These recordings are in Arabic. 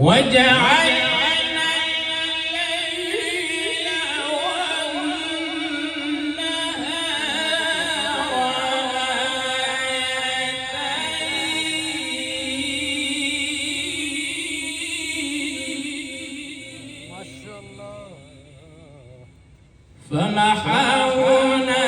وجعلنا الليل والنهار آيتين ما شاء الله فمحونا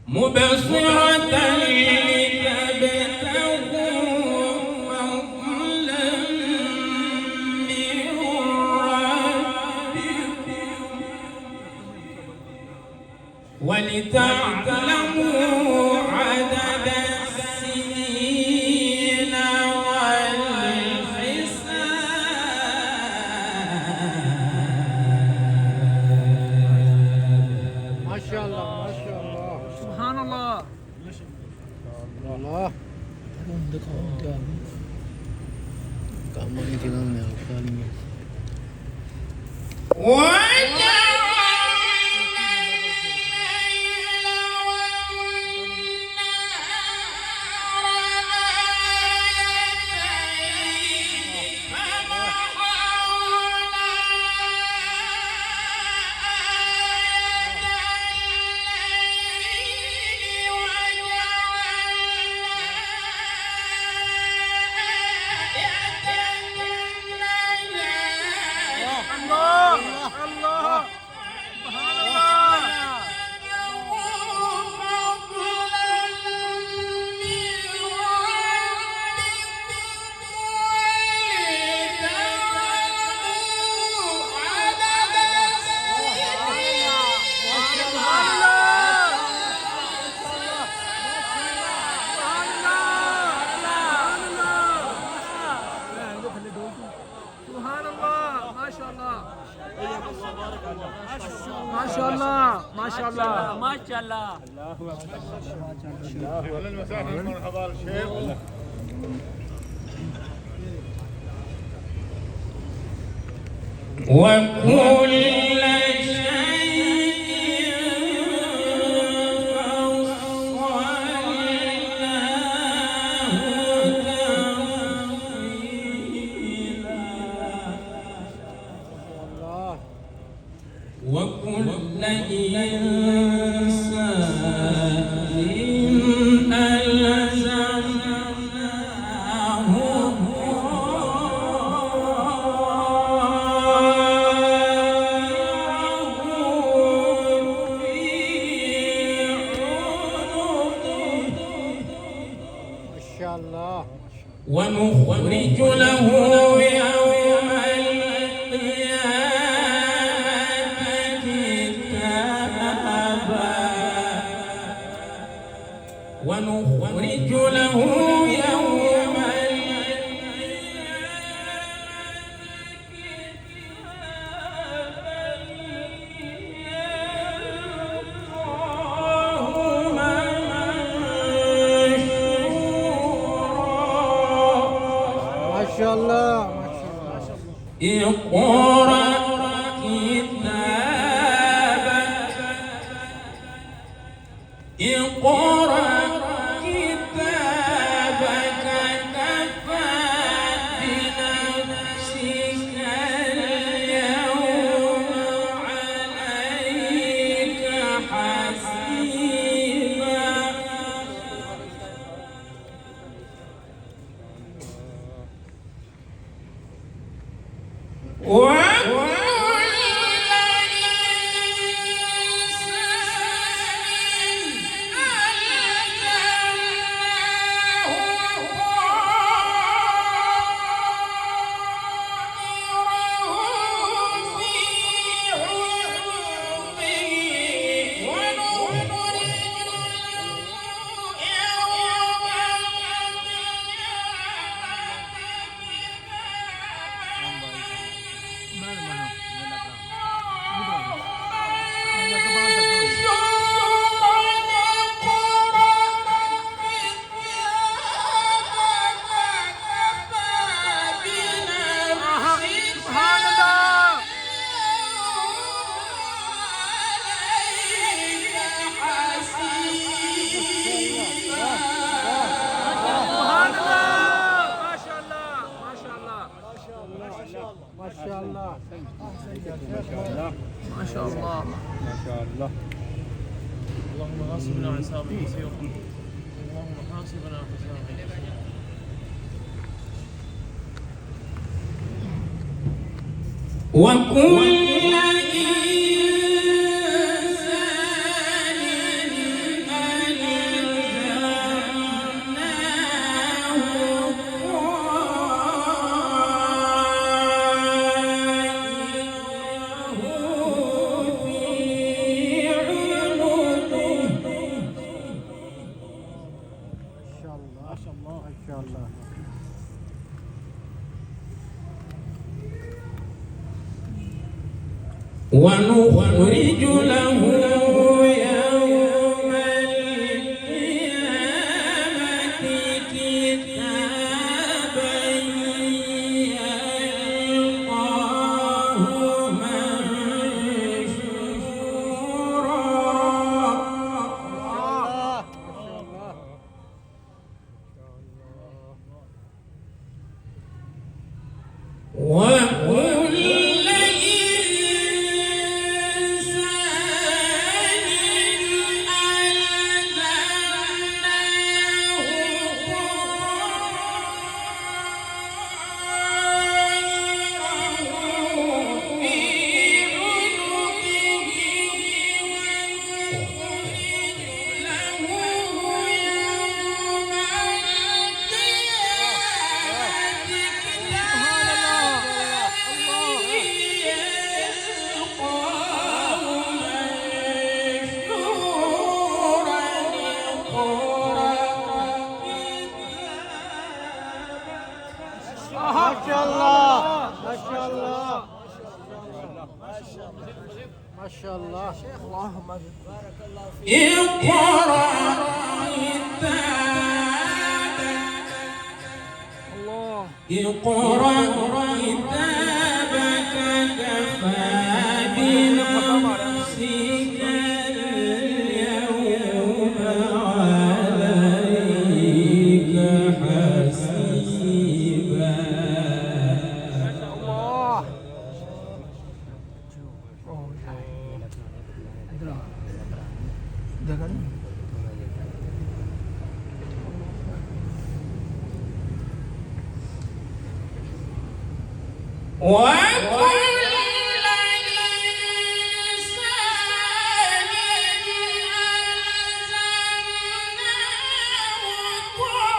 مبصرة لتبتغوا فضلا من ربكم ولتعلموا عدد السنين والحساب ما شاء الله ما شاء الله سبحان الله الله kamu ini tinggalnya kalinya ما شاء الله ما شاء الله ما شاء الله الله اكبر اهلا وسهلا مرحبا الشيخ وكل وكل إنسان ألزمناه طائره في عنقه ما شاء الله ونخرج له يوم ونخرج له يوم ما شاء الله ما شاء الله اقرأ كتابك اقرأ حسابا يسيرا اللهم حاسبنا حسابا يسيرا. وكل ونخرج له يوم القيامة كتابا يلقاه منشورا. ما شاء الله اللهم بارك الله فيك. اقرأ كتابك الله اقرأ كتابك كفى بنفسك اليوم عليك حسيبا. وكل إنسان ألزمناه طائره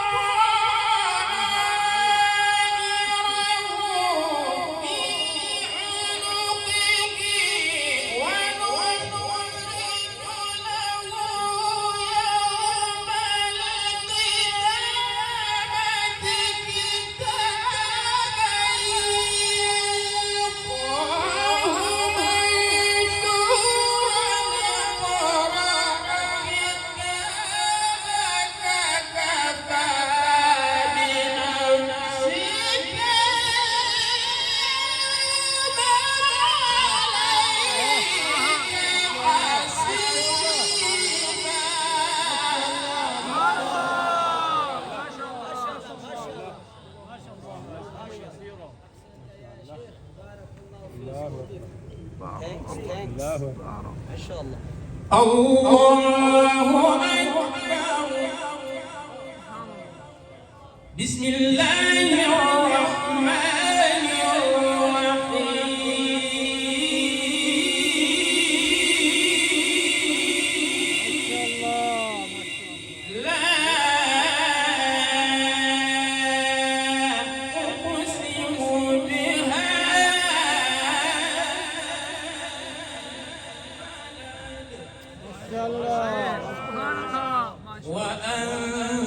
في عنقه ونخرج له يوم القيامة ما شاء الله. الله أكبر. بسم الله الرحمن الرحيم. لا أقسم وأنت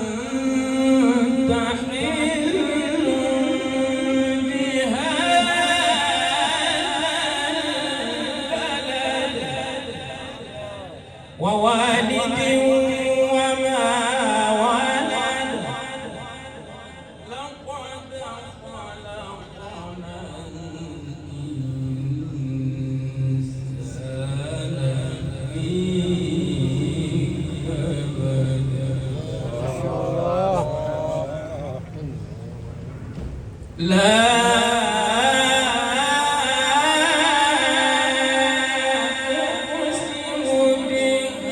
حل بهذا البلد ووالد وما ولد لقد خلقنا الإنسان في كبد. لا أقسم بهذا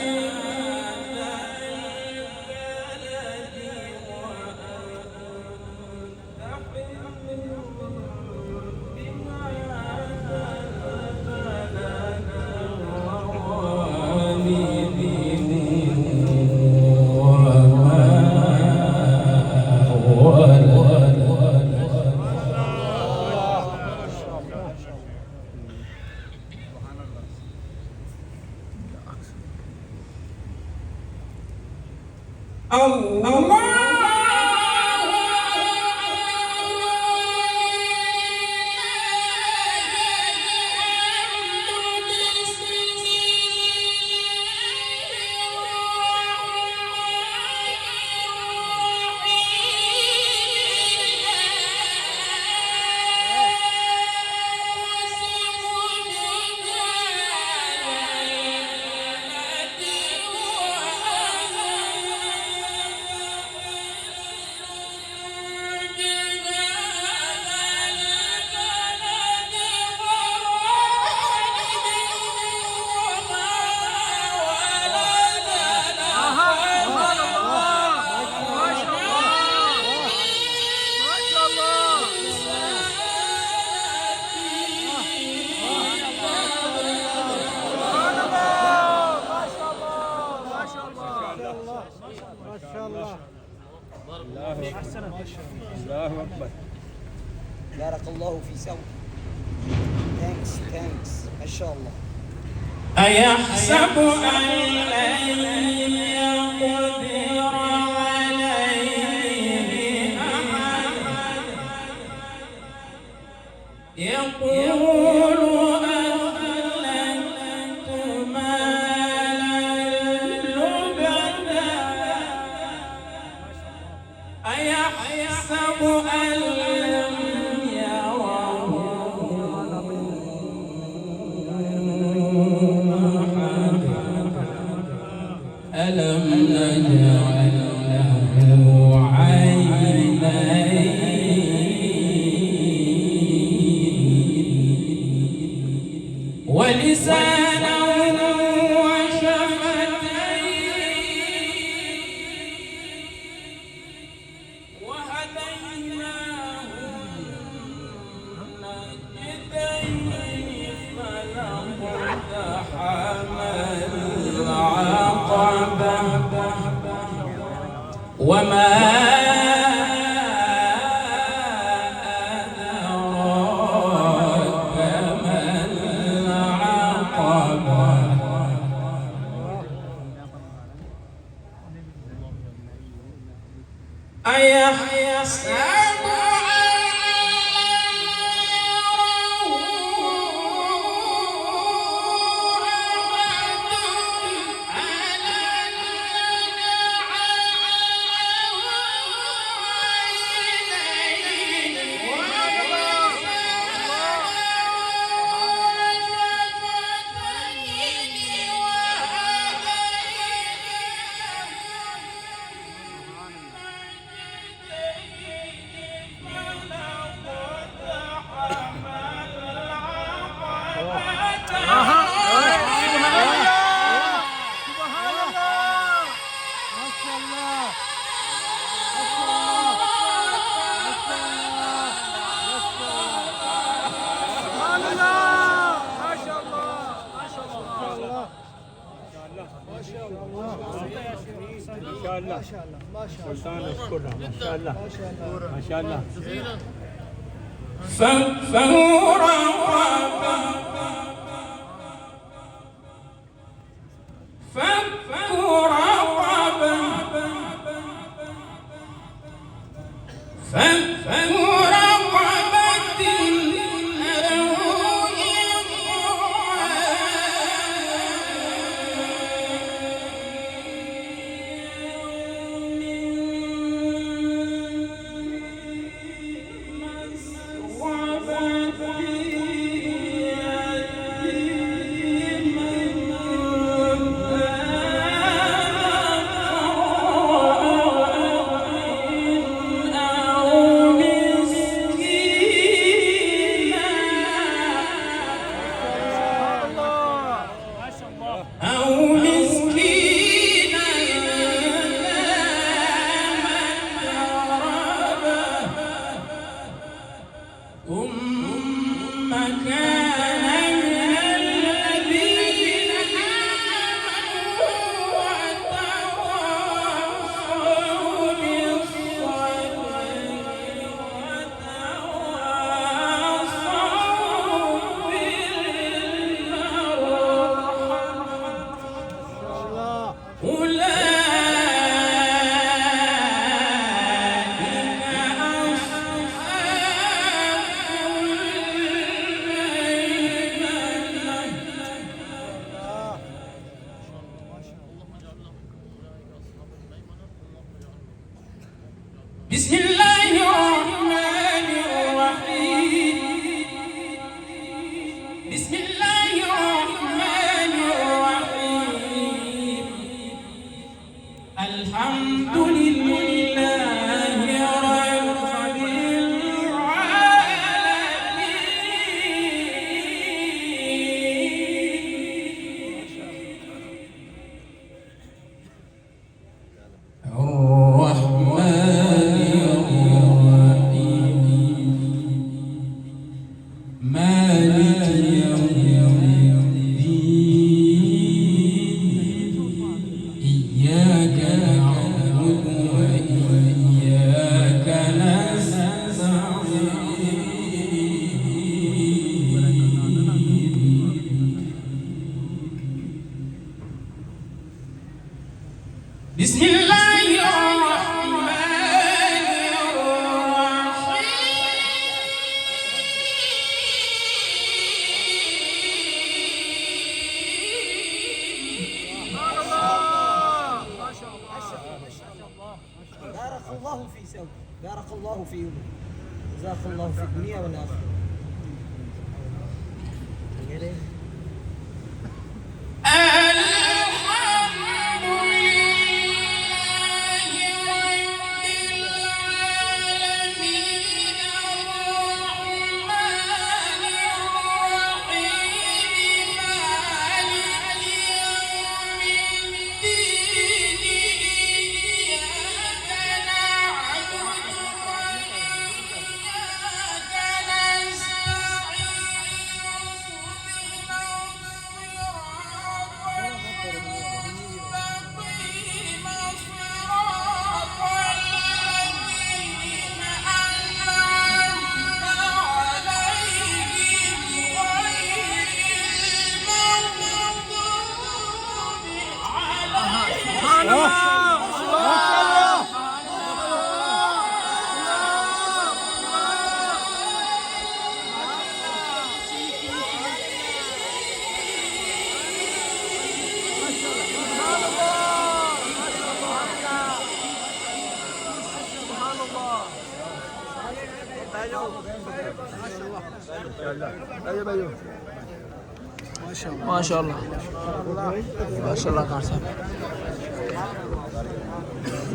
الله أكبر. بارك الله في سوء. ثانكس ما شاء الله. أيحسب أن لن يقدر عليه أحد يقول أهلكت مالا لبدا أيحسب أن لم يره ألم نجعل له عينين ولسانا وشفتين وهديناه النجدين فلقتحم العقبة وما أدراك ما العقبة أيحسب ما شاء الله ما شاء الله سلطان اشكرها ما شاء الله ما شاء الله فهو رقبة فهو رقبة فهو رقبة أو بسم الله الرحمن الرحيم بسم الله الرحمن الرحيم الحمد لله رب بسم الله الرحمن بارك الله في سوء، بارك الله فيهم، جزاك الله في الدنيا والآخرة. ما شاء الله ما شاء الله قاعد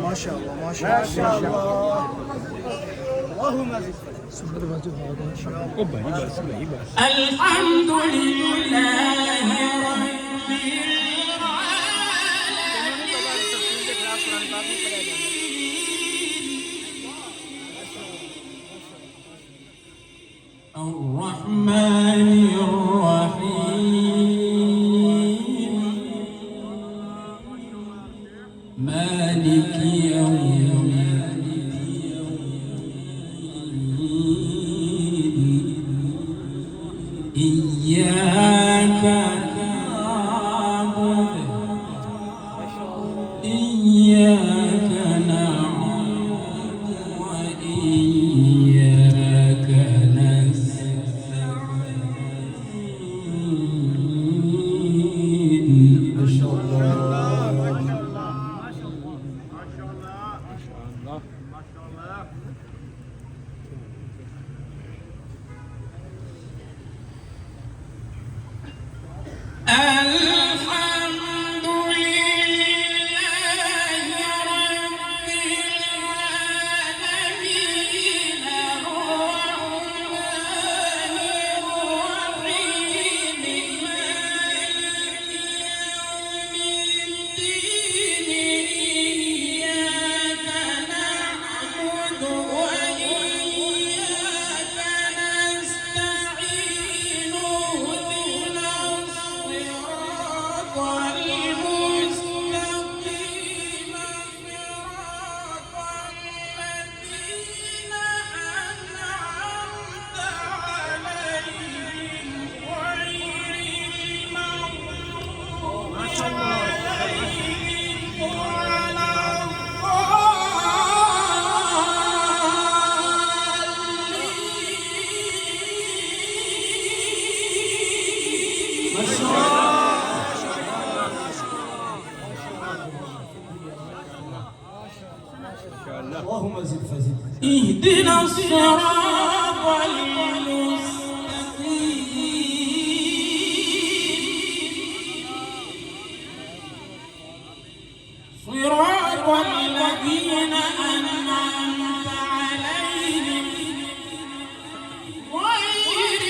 ما شاء الله ما شاء الله اللهم الحمد لله الرحمن الرحيم مالك يوم الدين إياك نعبد إياك نعبد وإياك الحمد لله رب العالمين الرحمن الرحيم مالك يوم الدين إياك نعبد وإياك نستعين اهدنا الصراط اللهم زد فزد. اهدنا الصراط المستقيم صراط الذين أنعمت عليهم غير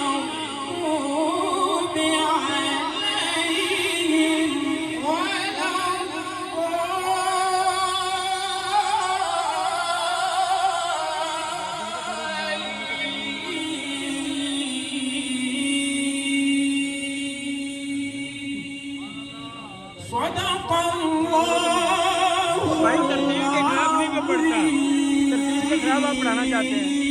المغضوب عليهم ولا الضالين. صدق الله भाई तरतीब के खिलाफ नहीं मैं पढ़ता, तरतीब के खिलाफ आप पढ़ाना चाहते हैं।